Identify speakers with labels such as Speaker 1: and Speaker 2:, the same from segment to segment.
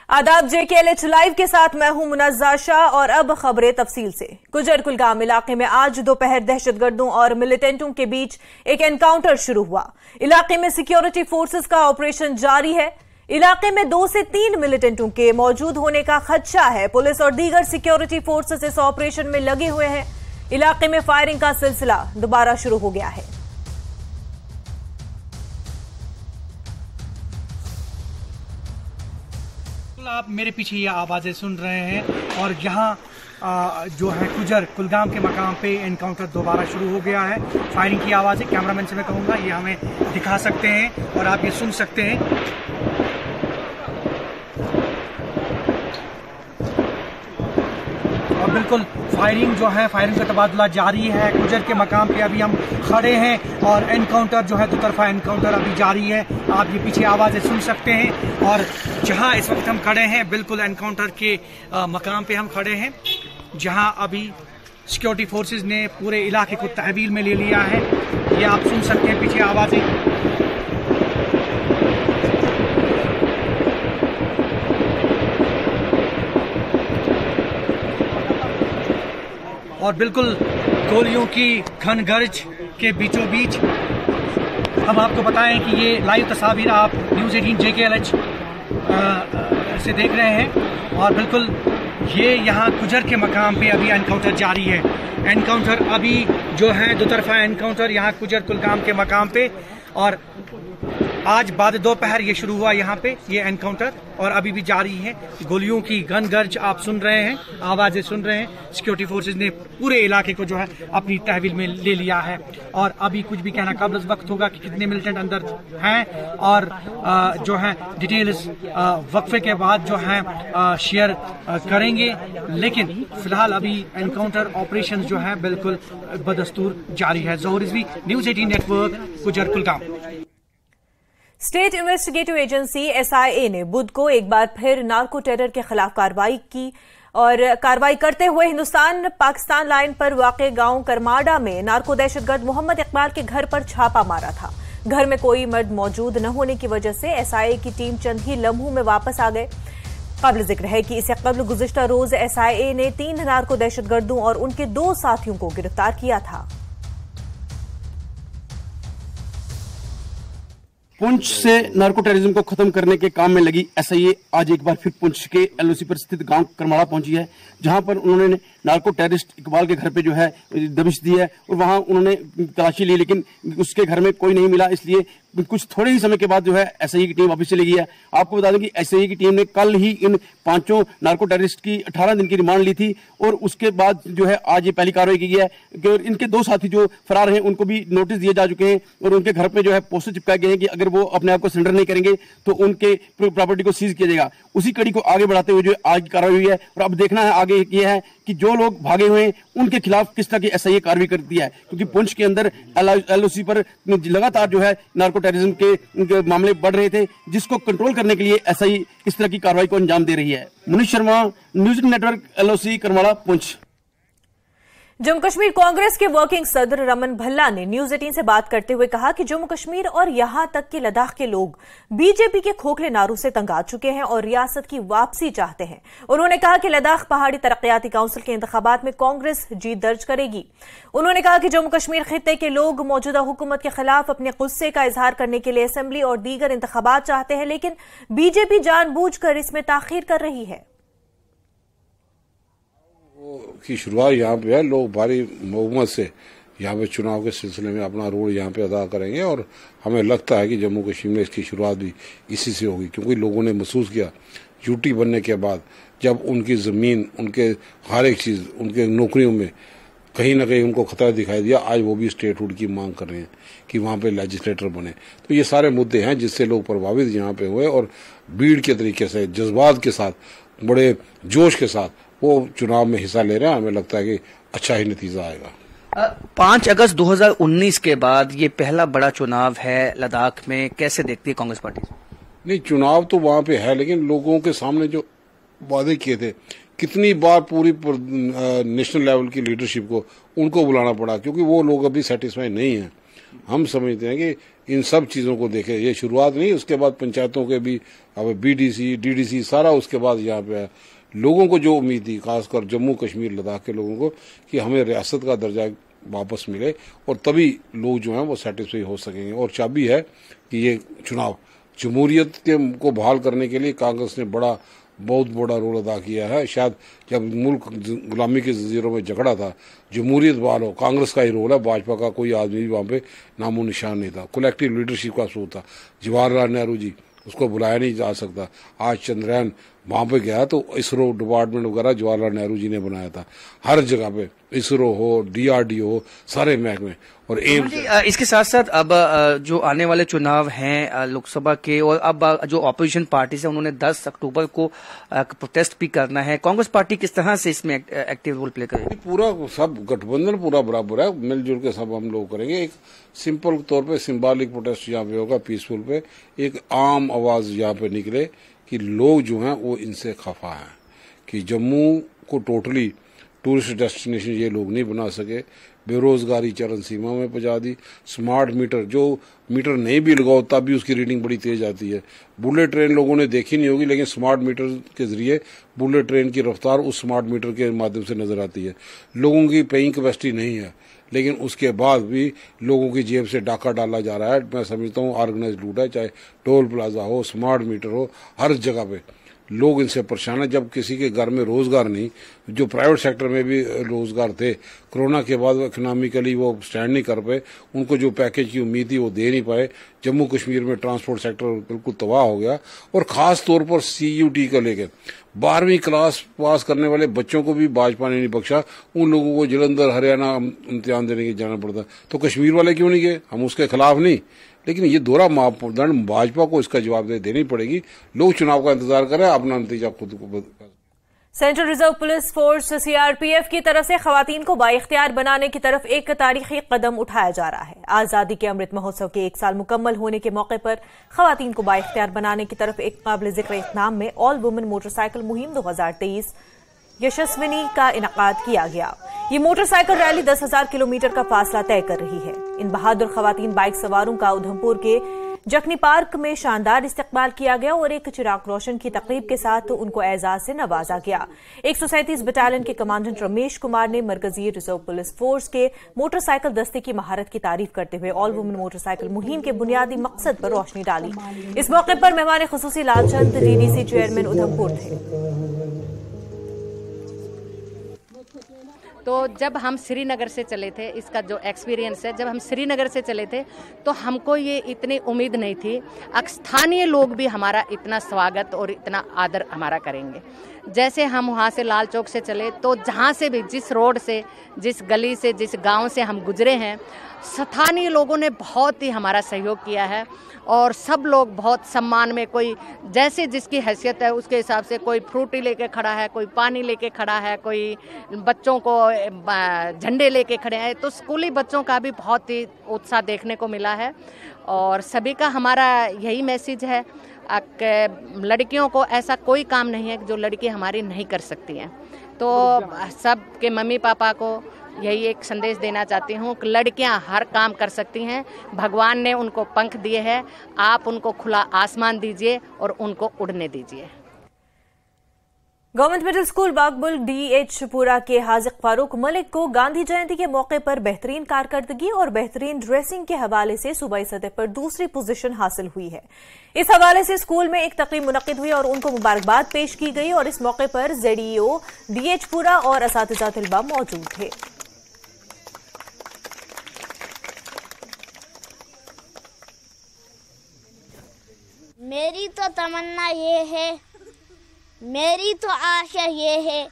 Speaker 1: आदाब JKLH live के साथ मैं हूं मुनज़्ज़ा शाह और अब खबरें तफसील से। गुजर कुलगाम इलाके में आज दोपहर दहशतगर्दों और मिलिटेंटों के बीच एक एनकाउंटर शुरू हुआ। इलाके में सिक्योरिटी फोर्सेस का ऑपरेशन जारी है। इलाके में 2 से 3 मिलिटेंटों के मौजूद होने का खदशा है। पुलिस और दीगर सिक्योरिटी फोर्सेस इस ऑपरेशन में लगे हुए हैं। इलाके में फायरिंग का सिलसिला दोबारा शुरू हो गया है।
Speaker 2: आप मेरे पीछे ये आवाज़ें सुन रहे हैं और यहाँ जो है गुजर कुलगाम के मकाम पे एनकाउंटर दोबारा शुरू हो गया है। फायरिंग की आवाज़ें कैमरामैन से मैं कहूँगा ये हमें दिखा सकते हैं और आप ये सुन सकते हैं। और बिल्कुल फायरिंग जो है, फायरिंग का तबादला जारी है। गुजर के मकाम पे अभी हम खड़े हैं और एनकाउंटर जो है, दोतरफा एनकाउंटर अभी जारी है। आप ये पीछे आवाज़ें सुन सकते हैं और जहां इस वक्त हम खड़े हैं बिल्कुल एनकाउंटर के मकाम पे हम खड़े हैं, जहां अभी सिक्योरिटी फोर्सेस ने पूरे इलाके को तहवील में ले लिया है। ये आप सुन सकते हैं पीछे आवाज़ें। और बिल्कुल गोलियों की घन गर्ज के बीचों बीच हम आपको बताएं कि ये लाइव तस्वीर आप न्यूज़ 18 JKLH से देख रहे हैं। और बिल्कुल ये यहाँ गुजर के मकाम पे अभी एनकाउंटर जारी है। एनकाउंटर अभी जो है दोतरफा एनकाउंटर यहाँ गुजर कुलगाम के मकाम पे, और आज बाद दोपहर ये शुरू हुआ यहाँ पे ये एनकाउंटर और अभी भी जारी है। गोलियों की घन गर्ज आप सुन रहे हैं, आवाज़ें सुन रहे हैं। सिक्योरिटी फोर्सेस ने पूरे इलाके को जो है अपनी तहवील में ले लिया है और अभी कुछ भी कहना कबल वक्त होगा कि कितने मिलिटेंट अंदर हैं और जो है डिटेल्स वक्फे के बाद जो है शेयर करेंगे। लेकिन फिलहाल अभी एनकाउंटर ऑपरेशन जो है बिल्कुल बदस्तूर जारी है। ज़ोहर रिजवी, न्यूज़ 18 नेटवर्क, गुजर Kulgam.
Speaker 1: State investigative agency SIA ने बुध को एक बार फिर नार्को टेरर के खिलाफ कार्रवाई की और कार्रवाई करते हुए हिंदुस्तान पाकिस्तान लाइन पर वाक़े गांव करमाडा में नार्को दहशतगर्द मोहम्मद इकबाल के घर पर छापा मारा था। घर में कोई मर्द मौजूद न होने की वजह से SIA की टीम चंद ही लम्हों में वापस आ गए। काबिल जिक्र है कि इससे कबल गुज़िश्ता रोज SIA ने 3 नार्को दहशतगर्दों और उनके 2 साथियों को गिरफ्तार किया था।
Speaker 3: पुंछ से नार्को टेररिज्म को खत्म करने के काम में लगी SIA आज एक बार फिर पुंछ के LOC पर स्थित गांव करमाड़ा पहुंची है, जहां पर उन्होंने नार्को टेररिस्ट इकबाल के घर पे जो है दबिश दी है और वहां उन्होंने तलाशी ली, लेकिन उसके घर में कोई नहीं मिला। इसलिए कुछ थोड़े ही समय के बाद जो है SIA की टीम वापस चली गई है। आपको बता दें कि SIA की टीम ने कल ही इन 5 नार्को टेररिस्ट की 18 दिन की रिमांड ली थी और उसके बाद जो है आज ये पहली कार्रवाई की गई है कि इनके 2 साथी जो फरार हैं उनको भी नोटिस दिए जा चुके हैं और उनके घर पे जो है पोस्टर चिपकाए गए हैं कि अगर वो अपने आप को सरेंडर नहीं करेंगे तो उनके प्रॉपर्टी को सीज किया जाएगा। उसी कड़ी को आगे बढ़ाते हुए जो आज की कार्रवाई हुई है और अब देखना है आगे ये है कि जो लोग भागे हुए हैं उनके खिलाफ किस तरह की SIA कार्रवाई करती है, क्योंकि पुंछ के अंदर LOC पर लगातार जो है नार्को टेररिज्म के मामले बढ़ रहे थे, जिसको कंट्रोल करने के लिए SIA इस तरह की कार्रवाई को अंजाम दे रही है। Munish Sharma, news network, LOC Karmara, Poonch.
Speaker 1: Jammu Kashmir Congress के वर्किंग सदर रमन भल्ला ने न्यूज़ 18 से बात करते हुए कहा कि जम्मू कश्मीर और यहां तक कि लद्दाख के लोग बीजेपी के खोखले नारों से तंग आ चुके हैं और रियासत की वापसी चाहते हैं। उन्होंने कहा कि लद्दाख पहाड़ी तरक्याती काउंसिल के इंतखाबात में कांग्रेस जीत दर्ज करेगी। उन्होंने कहा कि जम्मू कश्मीर खित्ते के लोग मौजूदा हुकूमत के खिलाफ अपने गुस्से का इजहार करने के लिए असेंबली और दीगर इंतखाबात चाहते हैं, लेकिन बीजेपी जानबूझकर इसमें ताखीर कर रही है।
Speaker 4: की शुरुआत यहाँ पे है, लोग भारी बहुमत से यहाँ पे चुनाव के सिलसिले में अपना रोल यहाँ पे अदा करेंगे और हमें लगता है कि जम्मू कश्मीर में इसकी शुरुआत भी इसी से होगी, क्योंकि लोगों ने महसूस किया यूटी बनने के बाद जब उनकी ज़मीन, उनके हर एक चीज़, उनके नौकरियों में कहीं ना कहीं उनको खतरा दिखाई दिया। आज वो भी स्टेटहुड की मांग कर रहे हैं कि वहाँ पे लेजिस्लेटर बने। तो ये सारे मुद्दे हैं जिससे लोग प्रभावित यहाँ पे हुए और भीड़ के तरीके से, जज्बात के साथ, बड़े जोश के साथ वो चुनाव में हिस्सा ले रहे हैं। हमें लगता है कि अच्छा ही नतीजा आएगा।
Speaker 5: 5 अगस्त 2019 के बाद ये पहला बड़ा चुनाव है लद्दाख में, कैसे देखती है कांग्रेस पार्टी?
Speaker 4: नहीं, चुनाव तो वहाँ पे है, लेकिन लोगों के सामने जो वादे किए थे, कितनी बार पूरी नेशनल लेवल की लीडरशिप को उनको बुलाना पड़ा, क्योंकि वो लोग अभी सेटिस्फाई नहीं हैं। हम समझते हैं कि इन सब चीजों को देखे। ये शुरुआत नहीं, उसके बाद पंचायतों के भी अब BDC DDC सारा उसके बाद यहाँ पे है। लोगों को जो उम्मीद थी, खासकर जम्मू कश्मीर लद्दाख के लोगों को, कि हमें रियासत का दर्जा वापस मिले और तभी लोग जो हैं वो सेटिस्फाई हो सकेंगे। और चाबी है कि ये चुनाव जमहूरियत के को बहाल करने के लिए कांग्रेस ने बहुत बड़ा रोल अदा किया है। शायद जब मुल्क गुलामी के जंजीरों में जकड़ा था, जमहूरियत बहाल हो, कांग्रेस का ही रोल है। भाजपा का कोई आदमी भी वहां पे नामो निशान नहीं था। कलेक्टिव लीडरशिप का सूत्र था। जवाहरलाल नेहरू जी, उसको बुलाया नहीं जा सकता। आज चंद्रयान वहां पे गया तो इसरो डिपार्टमेंट वगैरह जवाहरलाल नेहरू जी ने बनाया था। हर जगह पे इसरो हो, DRDO हो, सारे महकमे और एम्स।
Speaker 5: इसके साथ साथ अब जो आने वाले चुनाव हैं लोकसभा के, और अब जो ऑपोजिशन पार्टी है उन्होंने 10 अक्टूबर को प्रोटेस्ट भी करना है। कांग्रेस पार्टी किस तरह से इसमें एक्टिव रोल प्ले करेगी?
Speaker 4: पूरा सब गठबंधन पूरा बराबर है, मिलजुल के सब हम लोग करेंगे। एक सिंपल तौर पे सिंबॉलिक प्रोटेस्ट यहाँ पे होगा, पीसफुल पे एक आम आवाज यहाँ पे निकले कि लोग जो हैं वो इनसे खफा हैं कि जम्मू को टोटली टूरिस्ट डेस्टिनेशन ये लोग नहीं बना सके। बेरोजगारी चरम सीमा में पहुंचा दी। स्मार्ट मीटर, जो मीटर नहीं भी लगाओ तब भी उसकी रीडिंग बड़ी तेज आती है। बुलेट ट्रेन लोगों ने देखी नहीं होगी, लेकिन स्मार्ट मीटर के जरिए बुलेट ट्रेन की रफ्तार उस स्मार्ट मीटर के माध्यम से नजर आती है। लोगों की पेइंग कैपेसिटी नहीं है, लेकिन उसके बाद भी लोगों की जेब से डाका डाला जा रहा है। मैं समझता हूँ ऑर्गेनाइज लूट है, चाहे टोल प्लाजा हो, स्मार्ट मीटर हो, हर जगह पे लोग इनसे परेशान है। जब किसी के घर में रोजगार नहीं, जो प्राइवेट सेक्टर में भी रोजगार थे, कोरोना के बाद इकोनॉमिकली वो स्टैंड नहीं कर पाए, उनको जो पैकेज की उम्मीद थी वो दे नहीं पाए। जम्मू कश्मीर में ट्रांसपोर्ट सेक्टर बिल्कुल तबाह हो गया। और खास तौर पर CUT को लेकर 12वीं क्लास पास करने वाले बच्चों को भी भाजपा ने नहीं बख्शा। उन लोगों को जलंधर, हरियाणा इम्तिहान देने के जाना पड़ता। तो कश्मीर वाले क्यों नहीं गए? हम उसके खिलाफ नहीं, लेकिन ये दोहरा मापदंड भाजपा को इसका जवाब देनी पड़ेगी। लोग चुनाव का इंतजार करें, अपना नतीजा खुद को।
Speaker 1: Central reserve police force CRPF की तरफ से खवातीन को बाइख्तियार बनाने की तरफ एक तारीखी कदम उठाया जा रहा है। आजादी के अमृत महोत्सव के 1 साल मुकम्मल होने के मौके पर खवातीन को बाइख्तियार बनाने की तरफ एक काबिल जिक्र इक़दाम में ऑल वुमेन मोटरसाइकिल मुहिम 2023 यशस्विनी का इनेकाद किया गया। ये मोटरसाइकिल रैली 10,000 किलोमीटर का फासला तय कर रही है। इन बहादुर खवातीन बाइक सवारों का उधमपुर के जखनी पार्क में शानदार इस्तकबाल किया गया और एक चिराग रोशन की तकरीब के साथ उनको एजाज से नवाजा गया। 137 बटालियन के कमांडेंट रमेश कुमार ने मरकजी रिजर्व पुलिस फोर्स के मोटरसाइकिल दस्ते की महारत की तारीफ करते हुए ऑल वुमेन मोटरसाइकिल मुहिम के बुनियादी मकसद पर रोशनी डाली। इस मौके पर मेहमान खुसूसी लालचंद DDC चेयरमैन उधमपुर थे।
Speaker 6: तो जब हम श्रीनगर से चले थे, इसका जो एक्सपीरियंस है, जब हम श्रीनगर से चले थे तो हमको ये इतनी उम्मीद नहीं थी स्थानीय लोग भी हमारा इतना स्वागत और इतना आदर हमारा करेंगे। जैसे हम वहाँ से लाल चौक से चले तो जहाँ से भी, जिस रोड से, जिस गली से, जिस गांव से हम गुजरे हैं, स्थानीय लोगों ने बहुत ही हमारा सहयोग किया है और सब लोग बहुत सम्मान में, कोई जैसे जिसकी हैसियत है उसके हिसाब से, कोई फ्रूटी लेके खड़ा है, कोई पानी लेके खड़ा है, कोई बच्चों को झंडे लेके खड़े हैं। तो स्कूली बच्चों का भी बहुत ही उत्साह देखने को मिला है और सभी का हमारा यही मैसेज है कि लड़कियों को ऐसा कोई काम नहीं है जो लड़की हमारी नहीं कर सकती हैं। तो सब के मम्मी पापा को यही एक संदेश देना चाहती हूँ कि लड़कियाँ हर काम कर सकती हैं। भगवान ने उनको पंख दिए हैं, आप उनको खुला आसमान दीजिए और उनको उड़ने दीजिए।
Speaker 1: गवर्नमेंट मिडिल स्कूल बागबुल DH पुरा के हाजिक फारूक मलिक को गांधी जयंती के मौके पर बेहतरीन कारकर्दगी और बेहतरीन ड्रेसिंग के हवाले से सूबाई सतह पर दूसरी पोजीशन हासिल हुई है। इस हवाले से स्कूल में एक तकरीब मुनक्किद हुई और उनको मुबारकबाद पेश की गई और इस मौके पर ZEO DH पुरा और असातिज़ा तलबा मौजूद थे।
Speaker 7: मेरी तो तमन्ना ये है, मेरी तो आशा ये है,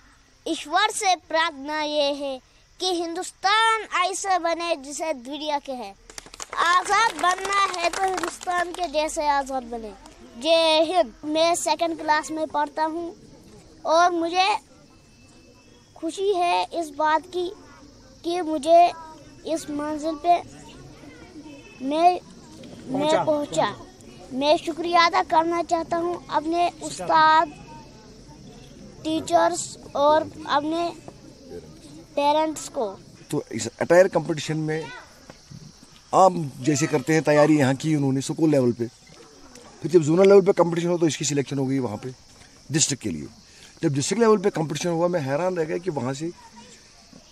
Speaker 7: ईश्वर से प्रार्थना ये है कि हिंदुस्तान ऐसा बने जिसे दुनिया के है। आज़ाद बनना है तो हिंदुस्तान के जैसे आज़ाद बने। जय हिंद। मैं 2nd क्लास में पढ़ता हूँ और मुझे खुशी है इस बात की कि मुझे इस मंजिल पे मैं पहुँचा। मैं शुक्रिया अदा करना चाहता हूँ अपने उस्ताद, टीचर्स और अपने पेरेंट्स को।
Speaker 8: तो इस अटायर कंपटीशन में आम जैसे करते हैं तैयारी यहाँ की उन्होंने स्कूल लेवल पे। फिर जब जोनल लेवल पे कंपटीशन हो तो इसकी सिलेक्शन हो गई वहाँ पे डिस्ट्रिक्ट के लिए। जब डिस्ट्रिक्ट लेवल पे कंपटीशन हुआ मैं हैरान रह गया कि वहाँ से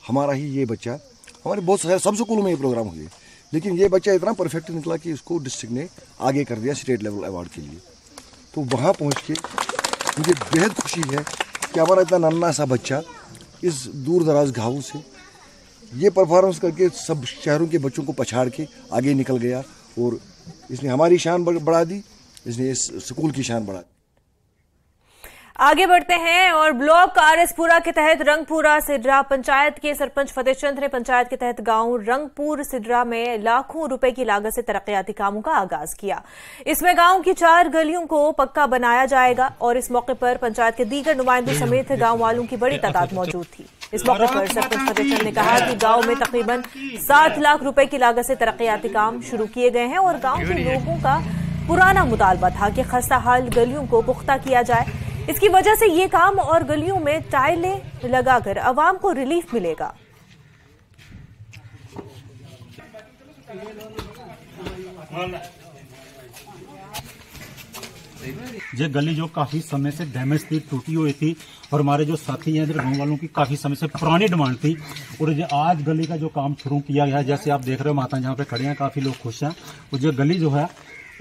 Speaker 8: हमारा ही ये बच्चा, हमारे बहुत सारे सब स्कूलों में ये प्रोग्राम हुए, लेकिन ये बच्चा इतना परफेक्ट निकला कि उसको डिस्ट्रिक्ट ने आगे कर दिया स्टेट लेवल अवार्ड के लिए। तो वहाँ पहुँच के मुझे बेहद खुशी है कि हमारा इतना नन्हा सा बच्चा इस दूर दराज गाँव से ये परफॉर्मेंस करके सब शहरों के बच्चों को पछाड़ के आगे निकल गया और इसने हमारी शान बढ़ा दी, इसने इस स्कूल की शान बढ़ा दी।
Speaker 1: आगे बढ़ते हैं और ब्लॉक आरएसपुरा के तहत रंगपुरा सिडरा पंचायत के सरपंच फतेह चंद ने पंचायत के तहत गांव रंगपुर सिडरा में लाखों रुपए की लागत से तरक्याती कामों का आगाज किया। इसमें गांव की 4 गलियों को पक्का बनाया जाएगा और इस मौके पर पंचायत के दीगर नुमाइंदों समेत गांव वालों की बड़ी तादाद मौजूद थी। इस मौके पर सरपंच फतेह चंद ने कहा कि गांव में तकरीबन 7 लाख रुपए की लागत से तरक्याती काम शुरू किए गए हैं और गांव के लोगों का पुराना मुतालबा था कि खस्ताहाल गलियों को पुख्ता किया जाए। इसकी वजह से ये काम और गलियों में टाइलें लगाकर आवाम को रिलीफ मिलेगा।
Speaker 9: ये गली जो काफी समय से डैमेज थी, टूटी हुई थी और हमारे जो साथी हैं इधर गाँव वालों की काफी समय से पुरानी डिमांड थी और ये आज गली का जो काम शुरू किया गया है, जैसे आप देख रहे हो माता जहाँ पे खड़े हैं काफी लोग खुश हैं। और ये गली जो है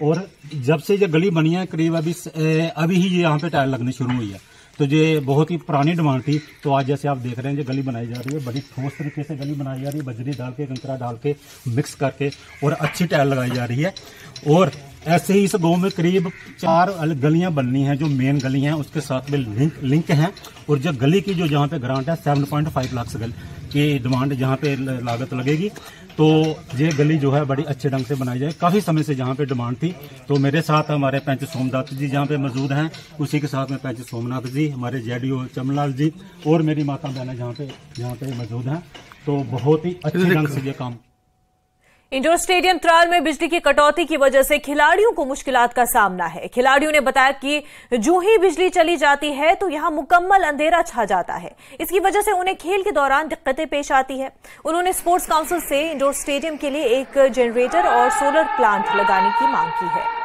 Speaker 9: और जब से ये गली बनी है करीब अभी ही ये यहाँ पे टाइल लगनी शुरू हुई है, तो ये बहुत ही पुरानी डिमांड थी। तो आज जैसे आप देख रहे हैं ये गली बनाई जा रही है, बड़ी ठोस तरीके से गली बनाई जा रही है, बजरी डाल के कंकरा डाल के मिक्स करके और अच्छी टाइल लगाई जा रही है। और ऐसे ही इस गांव में करीब 4 गलियां बननी हैं जो मेन गली हैं उसके साथ में लिंक हैं। और जो गली की जो जहाँ पे ग्रांट है 7.5 लाख से की डिमांड जहाँ पे लागत लगेगी, तो ये गली जो है बड़ी अच्छे ढंग से बनाई जाए। काफी समय से जहाँ पे डिमांड थी। तो मेरे साथ हमारे पंच सोमदत्त जी जहाँ पे मौजूद हैं, उसी के साथ में पंच सोमनाथ जी, हमारे जेडीओ चमनलाल जी और मेरी माता बहना जहाँ पे मौजूद हैं। तो बहुत ही अच्छे ढंग से ये काम।
Speaker 1: इंडोर स्टेडियम त्राल में बिजली की कटौती की वजह से खिलाड़ियों को मुश्किलात का सामना है। खिलाड़ियों ने बताया कि जो ही बिजली चली जाती है तो यहां मुकम्मल अंधेरा छा जाता है। इसकी वजह से उन्हें खेल के दौरान दिक्कतें पेश आती है। उन्होंने स्पोर्ट्स काउंसिल से इंडोर स्टेडियम के लिए एक जनरेटर और सोलर प्लांट लगाने की मांग की है।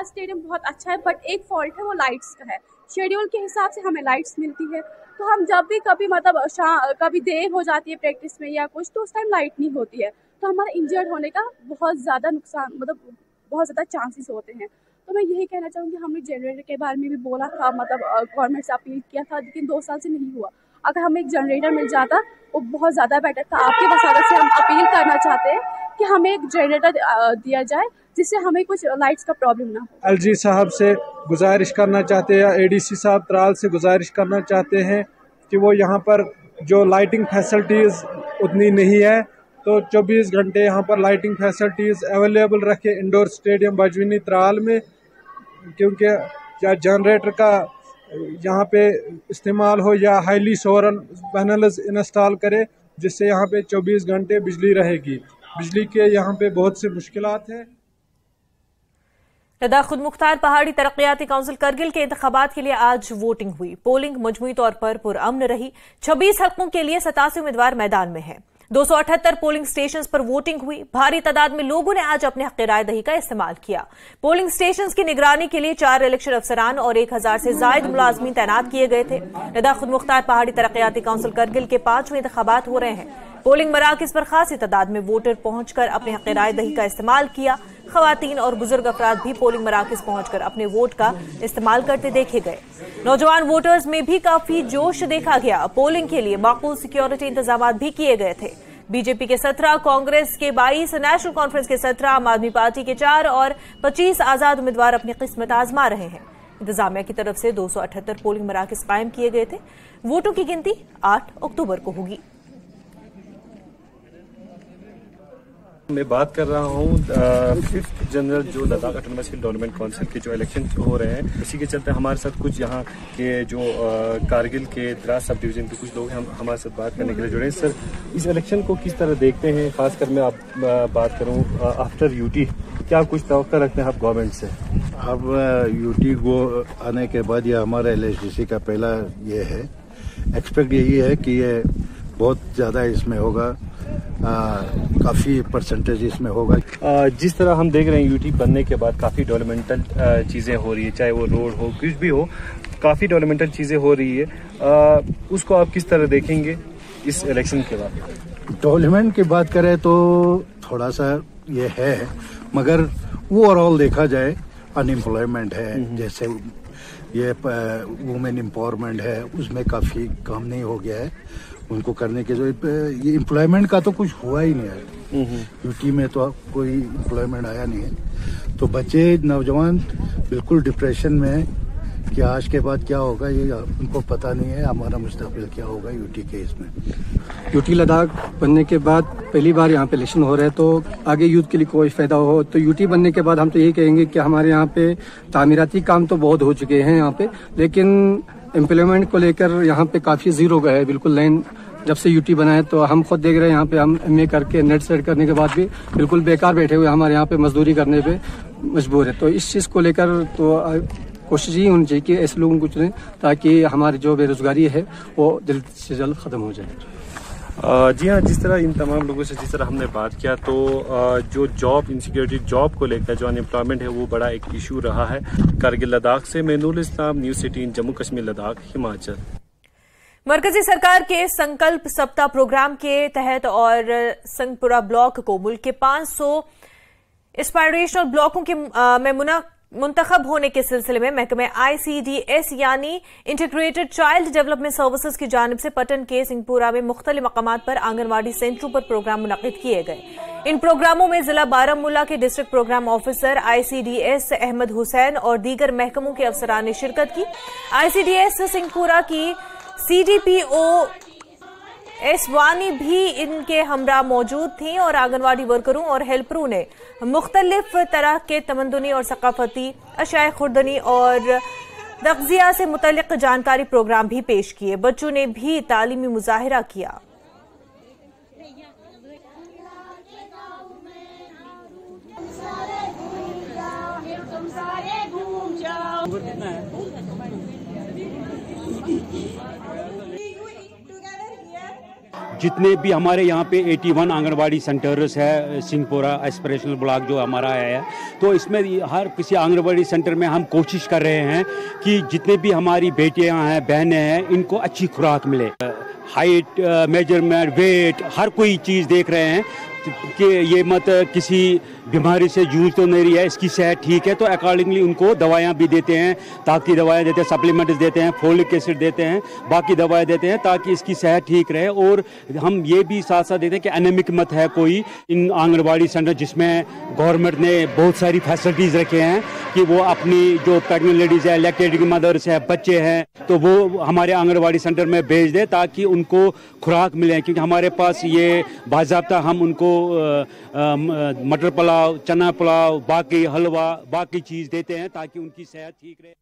Speaker 10: स्टेडियम बहुत अच्छा है बट एक फॉल्ट है वो लाइट्स का है। शेड्यूल के हिसाब से हमें लाइट्स मिलती है तो हम जब भी कभी मतलब कभी देर हो जाती है प्रैक्टिस में या कुछ तो उस टाइम लाइट नहीं होती है तो हमारा इंजर्ड होने का बहुत ज़्यादा नुकसान मतलब बहुत ज़्यादा चांसेस होते हैं। तो मैं यही कहना चाहूँगी हमने जनरेटर के बारे में भी बोला था मतलब गवर्नमेंट से अपील किया था लेकिन 2 साल से नहीं हुआ। अगर हमें एक जनरेटर मिल जाता वो बहुत ज़्यादा बेटर था। आपके वसादत से हम अपील करना चाहते हैं कि हमें एक जनरेटर दिया जाए जिससे हमें कुछ लाइट्स का प्रॉब्लम ना हो।
Speaker 11: एलजी साहब से गुजारिश करना चाहते हैं या एडीसी साहब त्राल से गुजारिश करना चाहते हैं कि वो यहाँ पर जो लाइटिंग फैसिलिटीज़ उतनी नहीं है तो 24 घंटे यहाँ पर लाइटिंग फैसिलिटीज़ अवेलेबल रखे इंडोर स्टेडियम बजवीनी त्राल में, क्योंकि या जनरेटर का यहाँ पे इस्तेमाल हो या हाईली सोलर पैनल्स इंस्टॉल करे जिससे यहाँ पे 24 घंटे बिजली रहेगी। बिजली के यहाँ पे बहुत सी मुश्किलात हैं।
Speaker 1: लद्दाख खुद मुख्तार पहाड़ी तरक्याती काउंसिल करगिल के इंतखाबात के लिए आज वोटिंग हुई। पोलिंग मजमूई तौर पर पुरअमन रही। 26 हलकों के लिए 87 उम्मीदवार मैदान में हैं। 278 पोलिंग स्टेशंस पर वोटिंग हुई। भारी तादाद में लोगों ने आज अपने हक़ राय दही का इस्तेमाल किया। पोलिंग स्टेशंस की निगरानी के लिए 4 इलेक्शन अफसरान और 1000 से जायद मुलाजमीन तैनात किए गए थे। लद्दाख खुद मुख्तार पहाड़ी तरक्याती काउंसिल करगिल के 5वें इंतखाबात हो रहे हैं। पोलिंग मराकज पर खासी तादाद में वोटर पहुंचकर अपने हक़ राय दही का इस्तेमाल किया। खवातीन और बुजुर्ग अफराद भी पोलिंग मराकज पहुंचकर अपने वोट का इस्तेमाल करते देखे गए। नौजवान वोटर्स में भी काफी जोश देखा गया। पोलिंग के लिए माकूल सिक्योरिटी इंतजाम भी किए गए थे। बीजेपी के 17, कांग्रेस के 22, नेशनल कॉन्फ्रेंस के 17, आम आदमी पार्टी के 4 और 25 आजाद उम्मीदवार अपनी किस्मत आजमा रहे हैं। इंतजामिया की तरफ से 278 पोलिंग मराकज कायम किए गए थे। वोटों की गिनती 8 अक्टूबर को होगी।
Speaker 12: मैं बात कर रहा हूँ 5th जनरल जो लद्दाख ऑटोनोमस डेवलपमेंट काउंसिल के जो इलेक्शन हो रहे हैं, इसी के चलते हमारे साथ कुछ यहाँ के जो कारगिल के द्रास सब डिवीजन के कुछ लोग हैं, हमारे साथ बात करने के लिए जुड़े हैं। सर, इस इलेक्शन को किस तरह देखते हैं? खासकर मैं आप बात करूँ आफ्टर यूटी, क्या कुछ तवक्का रखते हैं आप गवर्नमेंट से?
Speaker 13: अब यूटी को आने के बाद यह हमारा LSDC का पहला ये है, एक्सपेक्ट यही है कि ये बहुत ज़्यादा इसमें होगा, काफ़ी परसेंटेज इसमें होगा।
Speaker 12: जिस तरह हम देख रहे हैं यूटी बनने के बाद काफ़ी डेवलपमेंटल चीज़ें हो रही है, चाहे वो रोड हो कुछ भी हो, काफ़ी डेवलपमेंटल चीज़ें हो रही है, उसको आप किस तरह देखेंगे इस इलेक्शन के बाद?
Speaker 13: डेवलपमेंट की बात करें तो थोड़ा सा ये है, मगर ओवरऑल देखा जाए अनएम्प्लॉयमेंट है, जैसे ये वुमेन एम्पावरमेंट है, उसमें काफ़ी काम नहीं हो गया है उनको करने के। जो ये एम्प्लॉयमेंट का तो कुछ हुआ ही नहीं है यूटी में, तो कोई एम्प्लॉयमेंट आया नहीं है, तो बच्चे नौजवान बिल्कुल डिप्रेशन में है कि आज के बाद क्या होगा ये उनको पता नहीं है, हमारा मुस्तकबिल क्या होगा यूटी के इसमें।
Speaker 14: यूटी लद्दाख बनने के बाद पहली बार यहाँ पे इलेक्शन हो रहा है, तो आगे यूथ के लिए कोई फायदा हो, तो यूटी बनने के बाद हम तो यही कहेंगे कि हमारे यहाँ पे तामीराती काम तो बहुत हो चुके हैं यहाँ पे, लेकिन एम्प्लॉयमेंट को लेकर यहाँ पे काफी जीरो गए है, बिल्कुल लाइन जब से यूटी बना है। तो हम खुद देख रहे हैं यहाँ पे, हम MA करके नेट सेट करने के बाद भी बिल्कुल बेकार बैठे हुए हमारे यहाँ पे मजदूरी करने पे मजबूर है। तो इस चीज को लेकर तो कोशिश ही होनी चाहिए कि ऐसे लोगों को चुनें ताकि हमारी जो बेरोजगारी है वो जल्द से जल्द खत्म हो जाए।
Speaker 12: जी हाँ, जिस तरह इन तमाम लोगों से जिस तरह हमने बात किया, तो जो जॉब इनसिक्योरिटी, जॉब को लेकर जो अनएम्प्लॉयमेंट है वो बड़ा एक इशू रहा है। कारगिल लद्दाख से मैनुल इस्लाम, न्यूज़ 18 जम्मू कश्मीर लद्दाख हिमाचल।
Speaker 1: मरकजी सरकार के संकल्प सप्ताह प्रोग्राम के तहत और संगपुरा ब्लॉक को मुल्क के 500 एस्पायरेशनल ब्लॉकों के में मुंतखब होने के सिलसिले में महकमे ICDS यानी इंटीग्रेटेड चाइल्ड डेवलपमेंट सर्विसेज की जानिब से पटन के सिंहपुरा में मुख्तलिफ मकामात पर आंगनवाड़ी सेंटरों पर प्रोग्राम मुनक्किद किए गए। इन प्रोग्रामों में जिला बारामूला के district programme officer ICDS Ahmad Hussain और दीगर महकमों के अफसरान ने शिरकत की। ICDS सिंहपुरा की CDPO एसवानी भी इनके हमरा मौजूद थी और आंगनवाड़ी वर्करों और हेल्परों ने मुख्तलिफ तरह के तमद्दुनी और सकाफती अशाए खुर्दनी और तग़ज़िया से मुतल्लिक़ जानकारी प्रोग्राम भी पेश किए। बच्चों ने भी तालीमी मुजाहिरा किया।
Speaker 3: जितने भी हमारे यहाँ पे 81 आंगनवाड़ी सेंटर्स है, सिंहपुरा एस्पिरेशनल ब्लॉक जो हमारा है, तो इसमें हर किसी आंगनवाड़ी सेंटर में हम कोशिश कर रहे हैं कि जितने भी हमारी बेटियां हैं, बहनें हैं, इनको अच्छी खुराक मिले। हाइट, मेजरमेंट, वेट, हर कोई चीज़ देख रहे हैं कि ये मत किसी बीमारी से जूझ तो नहीं रही है, इसकी सेहत ठीक है, तो अकॉर्डिंगली उनको दवाइयाँ भी देते हैं, ताकि दवाएं देते हैं, सप्लीमेंट्स देते हैं, फोलिक एसिड देते हैं, बाकी दवाएं देते हैं ताकि इसकी सेहत ठीक रहे। और हम ये भी साथ साथ देते हैं कि एनेमिक मत है कोई इन आंगनबाड़ी सेंटर, जिसमें गवर्नमेंट ने बहुत सारी फैसिलिटीज़ रखे हैं कि वो अपनी जो प्रेगनेंट लेडीज़ है, लैक्टेटिंग मदर्स है, बच्चे हैं, तो वो हमारे आंगनबाड़ी सेंटर में भेज दे ताकि उनको खुराक मिले। क्योंकि हमारे पास ये बाज़ाब्ता हम उनको मटर पुलाव, चना पुलाव, बाकी हलवा, बाकी चीज देते हैं ताकि उनकी सेहत ठीक रहे।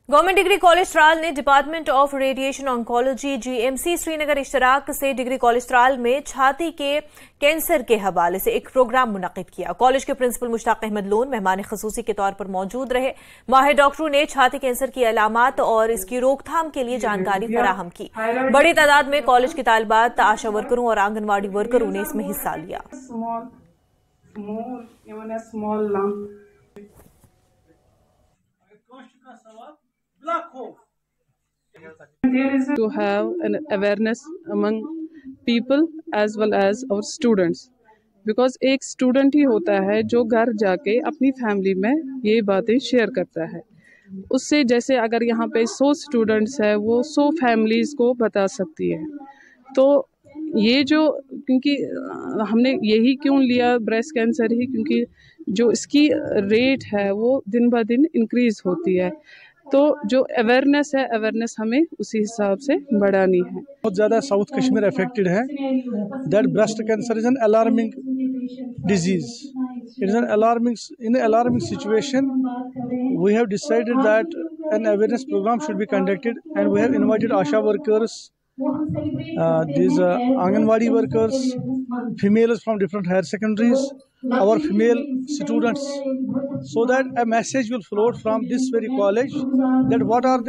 Speaker 1: गवर्नमेंट डिग्री कॉलेज त्राल ने department of radiation oncology GMC Srinagar इश्तराक से डिग्री कॉलेज त्राल में छाती के कैंसर के हवाले से एक प्रोग्राम मुनक्किद किया। कॉलेज के प्रिंसिपल मुश्ताक अहमद लोन मेहमान खसूसी के तौर पर मौजूद रहे। माहिर डॉक्टरों ने छाती कैंसर की अलामात और इसकी रोकथाम के लिए जानकारी फराहम की। बड़ी तादाद में कॉलेज की तालिबात, आशा वर्करों और आंगनवाड़ी वर्करों ने इसमें हिस्सा लिया।
Speaker 15: To have an awareness among people as well as our students, because एक स्टूडेंट ही होता है जो घर जाके अपनी फैमिली में ये बातें शेयर करता है। उससे जैसे अगर यहाँ पे 100 स्टूडेंट्स है, वो 100 फैमिलीज को बता सकती है। तो ये जो, क्योंकि हमने यही क्यों लिया ब्रेस्ट कैंसर ही, क्योंकि जो इसकी रेट है वो दिन ब दिन इंक्रीज होती है। तो जो अवेयरनेस है, अवेयरनेस हमें उसी हिसाब से बढ़ानी है।
Speaker 11: बहुत ज़्यादा साउथ कश्मीर अफेक्टेड है। That breast cancer is an alarming disease. It is an alarming situation. We have decided that an awareness program should be conducted, and we have invited ASHA workers, these Anganwadi workers, females from different higher secondaries, our female students, so that a message will float from this very college that what are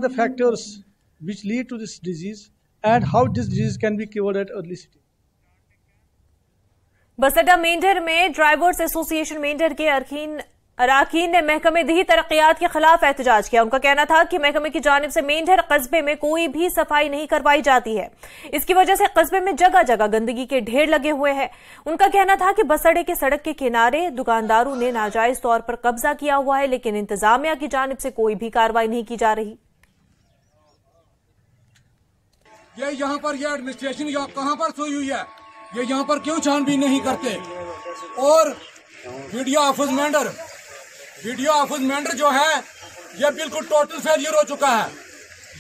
Speaker 11: the factors which lead to this disease and how this disease can be cured at early stage.
Speaker 1: बसअड्डा मेंढर में drivers association Mendhar के अरकान ने महकमे दही तरक्कियात के खिलाफ एहतजाज किया। उनका कहना था कि महकमे की जानिब से मेंढर कस्बे में कोई भी सफाई नहीं करवाई जाती है। इसकी वजह से कस्बे में जगह जगह गंदगी के ढेर लगे हुए हैं। उनका कहना था कि बसअड्डे के सड़क के किनारे दुकानदारों ने नाजायज तौर पर कब्जा किया हुआ है, लेकिन इंतजामिया की जानिब से कोई भी कार्रवाई नहीं की जा रही।
Speaker 16: ये यहाँ पर ये एडमिनिस्ट्रेशन कहाँ पर सोई हुई है, ये यहाँ पर क्यों छानबीन नहीं करते। और वीडियो ऑफिस मेंढर जो है ये बिल्कुल टोटल फेलियर हो चुका है।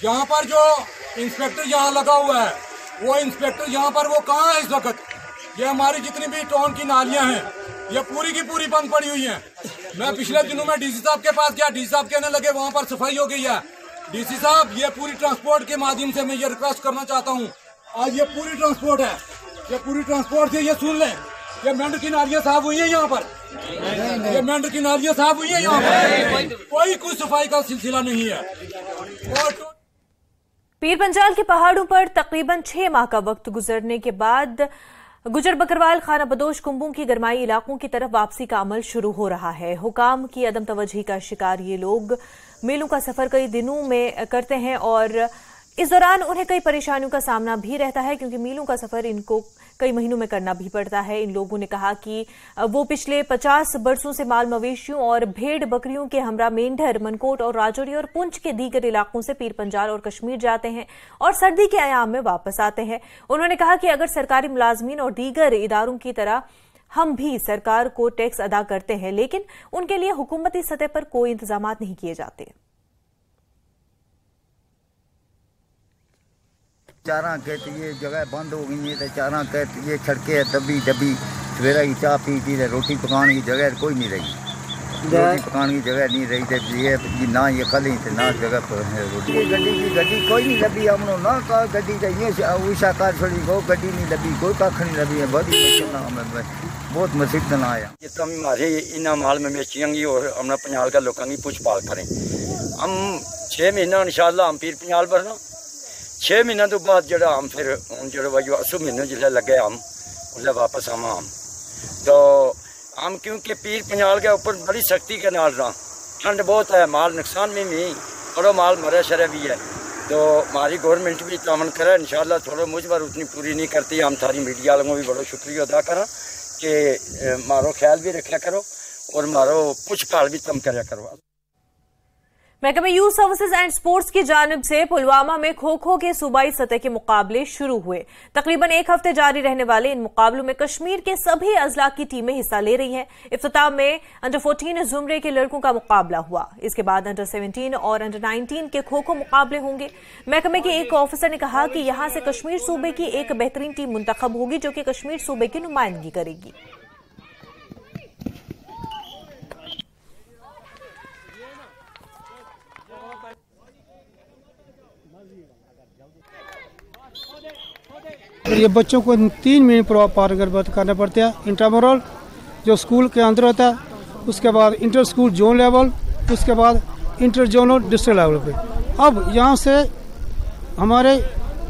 Speaker 16: यहाँ पर जो इंस्पेक्टर यहाँ लगा हुआ है, वो इंस्पेक्टर यहाँ पर वो कहाँ है इस वक्त। ये हमारी जितनी भी टाउन की नालियाँ हैं ये पूरी की पूरी बंद पड़ी हुई हैं। मैं पिछले दिनों में डीसी साहब के पास गया, डीसी साहब कहने लगे वहाँ पर सफाई हो गई है। डीसी साहब ये पूरी ट्रांसपोर्ट के माध्यम से मैं ये रिक्वेस्ट करना चाहता हूँ, आज ये पूरी ट्रांसपोर्ट है, ये पूरी ट्रांसपोर्ट से ये सुन लें, ये मेंढर की नालियाँ साफ हुई है यहाँ पर, ये मेंढर की नालियाँ साफ हुई है यहाँ पर, कोई कुछ सफाई का सिलसिला नहीं है। और
Speaker 1: पीर पंजाल के पहाड़ों पर तकरीबन 6 माह का वक्त गुजरने के बाद गुजर बकरवाल खाना बदोश कुंभों की गरमाई इलाकों की तरफ वापसी का अमल शुरू हो रहा है। हुकाम की अदम तवज्जी का शिकार ये लोग मेलों का सफर कई दिनों में करते हैं और इस दौरान उन्हें कई परेशानियों का सामना भी रहता है, क्योंकि मीलों का सफर इनको कई महीनों में करना भी पड़ता है। इन लोगों ने कहा कि वो पिछले 50 बरसों से माल मवेशियों और भेड़ बकरियों के हमरा मेंढर, मनकोट और राजौरी और पुंछ के दीगर इलाकों से पीर पंजाल और कश्मीर जाते हैं और सर्दी के अयाम में वापस आते हैं। उन्होंने कहा कि अगर सरकारी मुलाजमीन और दीगर इदारों की तरह हम भी सरकार को टैक्स अदा करते हैं, लेकिन उनके लिए हुकूमती सतह पर कोई इंतजाम नहीं किए जाते।
Speaker 17: चारा कहती ये जगह बंद हो गई है, तो चारा कहती ये सड़कें है दबी सवेरा की चाह पी रोटी पकाने की जगह कोई नहीं रही, रोटी पकाने की जगह नहीं रही। तो ये ना ये कल ना जगह पर रोटी गड्डी कोई नहीं लभी, हमने ना कहा गड्डी चाहिए ऊषा कार छोड़ी को गड्डी नहीं लभी, कोई कख नहीं लभी है, बहुत मुसीबत ना आया।
Speaker 18: जितना हमारे इन माल मवेशियों और हमने पंजाल का लोगों की पूछ पाल करें। हम 6 महीना इंशाल्लाह हम पीर पंजाल बरना, 6 महीना तो बाद जरा हम फिर जो वही 80 महीने जिले लगे हम उससे वापस हम तो हम क्योंकि पीर पंजाल के ऊपर बड़ी सख्ती के नाल रहा, ठंड बहुत है, माल नुकसान में भी थोड़ा माल मरा शरा भी है। तो हमारी गवर्नमेंट भी तामन करे इंशाल्लाह, थोड़ा मुझ पर उतनी पूरी नहीं करती। हम सारी मीडिया वालों को भी बड़ा शुक्रिया अदा करा कि मारो ख्याल भी रखा करो और मारो पुछ पाल भी तम कराया करो।
Speaker 1: महकमे यूथ सर्विसेज एंड स्पोर्ट्स की जानिब से पुलवामा में खो-खो के सूबाई सतह के मुकाबले शुरू हुए। तकरीबन 1 हफ्ते जारी रहने वाले इन मुकाबलों में कश्मीर के सभी अजला की टीमें हिस्सा ले रही हैं। इफ्तिताम में अंडर 14 जुमरे के लड़कों का मुकाबला हुआ। इसके बाद अंडर 17 और अंडर 19 के खो-खो मुकाबले होंगे। महकमे के एक ऑफिसर ने कहा कि यहां से कश्मीर सूबे की एक बेहतरीन टीम मुंतखब होगी जो कि कश्मीर सूबे की नुमाइंदगी करेगी।
Speaker 19: ये बच्चों को 3 मिनट पारगत करना पड़ता है। इंट्रामुरल जो स्कूल के अंदर होता है, उसके बाद इंटर स्कूल जोन लेवल, उसके बाद इंटर जोनल डिस्ट्रिक्ट लेवल पे। अब यहाँ से हमारे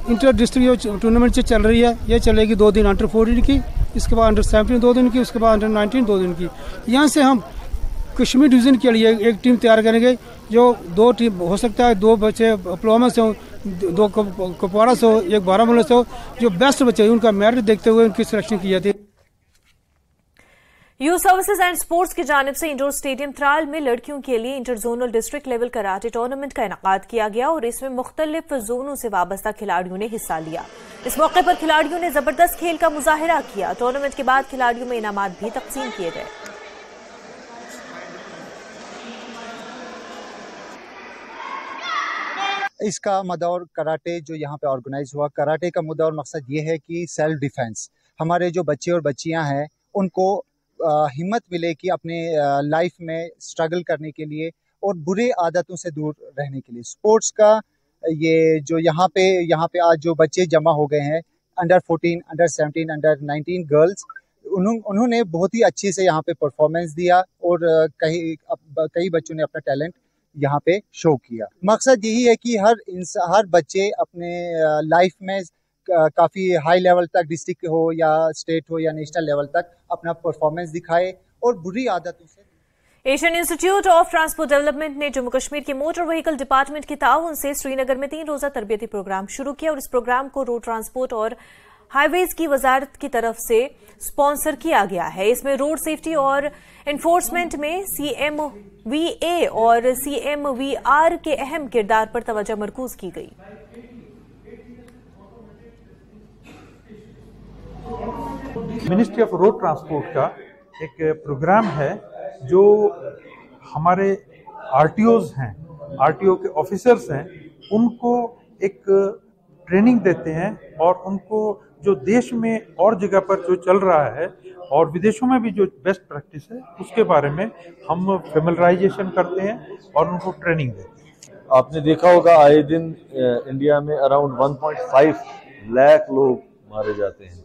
Speaker 19: इंटर डिस्ट्रिक्ट जो टूर्नामेंट से चल रही है, ये चलेगी 2 दिन अंडर 14 की, इसके बाद अंडर 17 2 दिन की, उसके बाद अंडर 19 2 दिन की। यहाँ से हम कश्मीर डिवीज़न के लिए एक टीम तैयार करेंगे, जो 2 टीम हो सकता है, 2 बच्चे पुलवामा से हो, 2 कुपवाड़ा से हो, 1 बारामूला से हो। जो बेस्ट बच्चे हैं उनका मेरिट देखते हुए उनकी सिलेक्शन की जाती है।
Speaker 1: यूथ सर्विसेज एंड स्पोर्ट्स की जानिब से इंडोर स्टेडियम त्राल में लड़कियों के लिए inter zonal district level karate tournament का इनेकाद किया गया और इसमें मुख्तलिफ जोनों से वाबस्ता खिलाड़ियों ने हिस्सा लिया। इस मौके पर खिलाड़ियों ने जबरदस्त खेल का मुजाहिरा किया। टूर्नामेंट के बाद खिलाड़ियों में इनामात भी तकसीम किए गए।
Speaker 20: इसका मदौर कराटे जो यहाँ पे ऑर्गेनाइज हुआ, कराटे का मुद्दा और मकसद ये है कि सेल्फ डिफेंस, हमारे जो बच्चे और बच्चियां हैं उनको हिम्मत मिले कि अपने लाइफ में स्ट्रगल करने के लिए और बुरे आदतों से दूर रहने के लिए। स्पोर्ट्स का ये जो यहाँ पे आज जो बच्चे जमा हो गए हैं, अंडर 14, अंडर 17, अंडर 19 गर्ल्स, उन्होंने बहुत ही अच्छी से यहाँ पे परफॉर्मेंस दिया और कई बच्चों ने अपना टैलेंट यहाँ पे शो किया। मकसद यही है कि हर बच्चे अपने लाइफ में काफ़ी हाई लेवल तक, डिस्ट्रिक्ट हो या स्टेट हो या नेशनल लेवल तक अपना परफॉर्मेंस दिखाए और बुरी आदतों से।
Speaker 1: Asian institute of transport development ने जम्मू कश्मीर के मोटर व्हीकल डिपार्टमेंट के ताउन से श्रीनगर में 3 रोजा तरबियती प्रोग्राम शुरू किया और इस प्रोग्राम को रोड ट्रांसपोर्ट और हाईवेज की वजारत की तरफ से स्पॉन्सर किया गया है। इसमें रोड सेफ्टी और एनफोर्समेंट में CMVA और CMVR के अहम किरदार पर तवज्जो मरकूज की गई।
Speaker 21: मिनिस्ट्री ऑफ रोड ट्रांसपोर्ट का एक प्रोग्राम है जो हमारे RTOs हैं, RTO के ऑफिसर्स हैं, उनको एक ट्रेनिंग देते हैं और उनको जो देश में और जगह पर जो चल रहा है और विदेशों में भी जो बेस्ट प्रैक्टिस है उसके बारे में हम फेमिलराइजेशन करते हैं और उनको ट्रेनिंग देते हैं।
Speaker 22: आपने देखा होगा आए दिन इंडिया में अराउंड 1.5 लाख लोग मारे जाते हैं,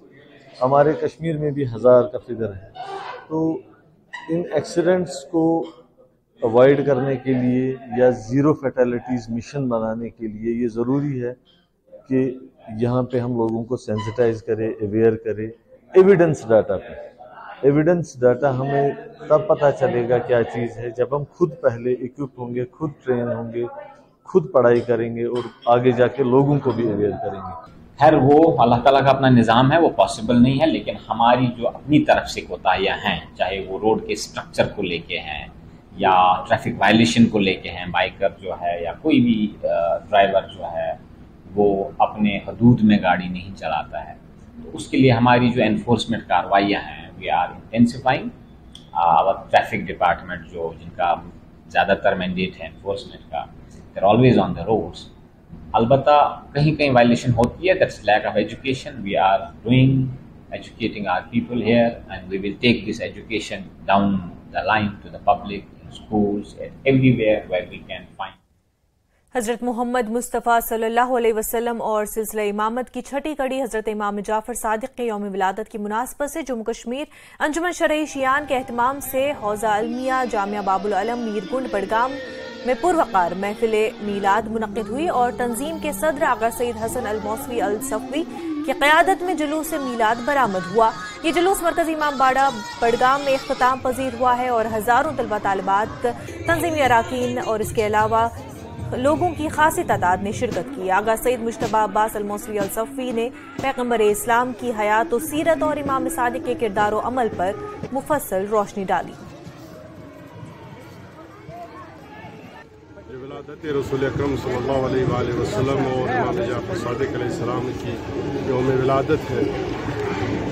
Speaker 22: हमारे कश्मीर में भी 1000 का फिगर है। तो इन एक्सीडेंट्स को अवॉइड करने के लिए या ज़ीरो फैटेलिटीज़ मिशन बनाने के लिए ये ज़रूरी है कि यहाँ पे हम लोगों को सेंसिटाइज करें, अवेयर करें एविडेंस डाटा पे। एविडेंस डाटा हमें तब पता चलेगा क्या चीज़ है जब हम खुद पहले इक्विप होंगे, खुद ट्रेन होंगे, खुद पढ़ाई करेंगे और आगे जाके लोगों को भी अवेयर करेंगे।
Speaker 23: खैर वो अल्लाह ताला का अपना निज़ाम है, वो पॉसिबल नहीं है, लेकिन हमारी जो अपनी तरफ से कोताहियाँ हैं, चाहे वो रोड के स्ट्रक्चर को लेके हैं या ट्रैफिक वायलेशन को लेके हैं, बाइकर जो है या कोई भी ड्राइवर जो है वो अपने हदूद में गाड़ी नहीं चलाता है, तो उसके लिए हमारी जो एनफोर्समेंट कार्रवाइयाँ हैं we are intensifying. Our traffic department जो जिनका ज़्यादातर मैंडेट है एनफोर्समेंट का, they're always on the roads. अलबत्ता कहीं कहीं वायलेशन होती है, that's lack of education. We are doing educating our people here and we will take this education down the line to the public in schools and everywhere where we can find.
Speaker 1: Hazrat Mohammad Mustafa सल्लल्लाहु अलैहि वसल्लम और सिलसिला इमामत की छठी कड़ी हजरत इमाम जाफर सादिक के यौम विलादत की मुनासबत से जम्मू कश्मीर अंजुमन शरई शियान के एहतमाम से हौजा अलमिया जामिया बाबुल अलम मीरगुंड बडगाम में पुरवकार महफिल मीलाद मुनक्किद हुई और तंजीम के सदर आगा सईद हसन अल मौसवी अल सफवी की क़यादत में जुलूस मीलाद बरामद हुआ। ये जुलूस मरकजी इमाम बाड़ा बडगाम में इख्तिताम पजीर हुआ है और हजारों तलबा तालिबात, तंजीमी अराकीन और इसके अलावा लोगों की खासी तादाद ने शिरकत की। आगा सईद मुश्तबा अब्बास अल मौसवी अल सफ़ी ने पैगंबर इस्लाम की हयात और सीरत और इमाम सादिक के किरदार और अमल पर मुफस्सल रोशनी डाली।
Speaker 24: रसूल अकरम सल्लल्लाहु अलैहि वसल्लम और इमाम जाफर सादिक अलैहिस्सलाम की यौम विलादत है।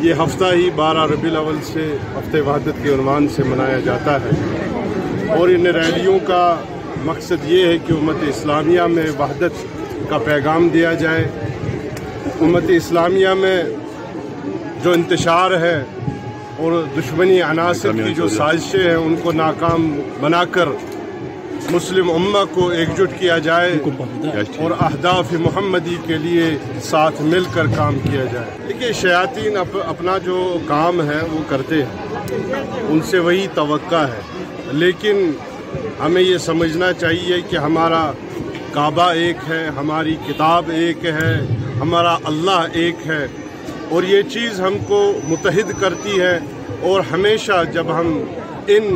Speaker 24: ये हफ्ता ही 12 रबीउल अव्वल से हफ्ते वहदत के उन्वान से मनाया जाता है और इन रैलियों का मकसद ये है कि उम्मत इस्लामिया में वहदत का पैगाम दिया जाए। उम्मत इस्लामिया में जो इंतशार है और दुश्मनी अनासर की जो साजिशें हैं उनको नाकाम बनाकर मुस्लिम उम्मा को एकजुट किया जाए और अहदाफ मोहम्मदी के लिए साथ मिलकर काम किया जाए। देखिए शयातीन अपना जो काम है वो करते हैं, उनसे वही तवक्का है, लेकिन हमें ये समझना चाहिए कि हमारा काबा एक है, हमारी किताब एक है, हमारा अल्लाह एक है और ये चीज़ हमको मुत्तहिद करती है। और हमेशा जब हम इन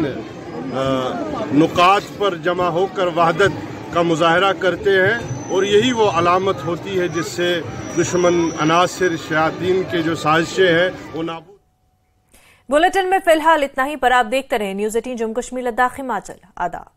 Speaker 24: नुकात पर जमा होकर वहदत का मुजाहरा करते हैं और यही वो अलामत होती है जिससे दुश्मन अनासिर शयातीन के जो साजिशें हैं वो नाबूद।
Speaker 1: बुलेटिन में फिलहाल इतना ही, पर आप देखते रहें न्यूज़ 18 जम्मू कश्मीर लद्दाख हिमाचल। आदाब।